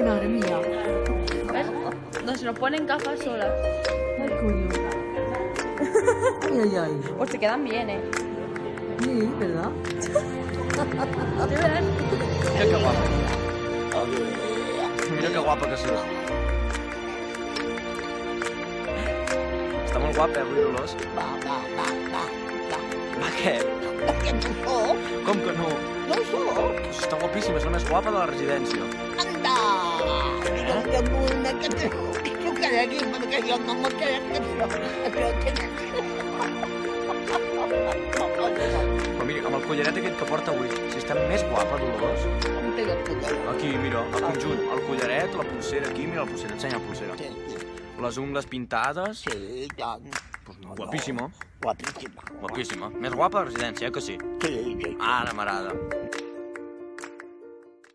Madre mía. ¿Ves? Nos lo ponen gafas solas. Ay, coño. Ay, ay, ay. Pues te quedan bien, ¿eh? Sí, ¿verdad? ¿De verdad? Mira qué guapa. Mira qué guapa que soy. Està molt guapa, avui, Dolors. Va. Va, què? Que no sóc. Com que no? No sóc. Pues està guapíssima, és la més guapa de la residència. Anda. Digue que bona que té. Jo crec perquè jo no me crec que això té. Però mira, amb el collaret aquest que porta avui, si està més guapa, Dolors. Com té el poder? Aquí, mira, el conjunt, el collaret, la pulsera, aquí, mira la pulsera, ensenya la pulsera. Sí. Les ungles pintades. Sí, tant. Pues no, guapíssima. Guapíssima. Guapíssima. Més guapa de la residència, eh que sí? Sí, sí. Ara m'agrada.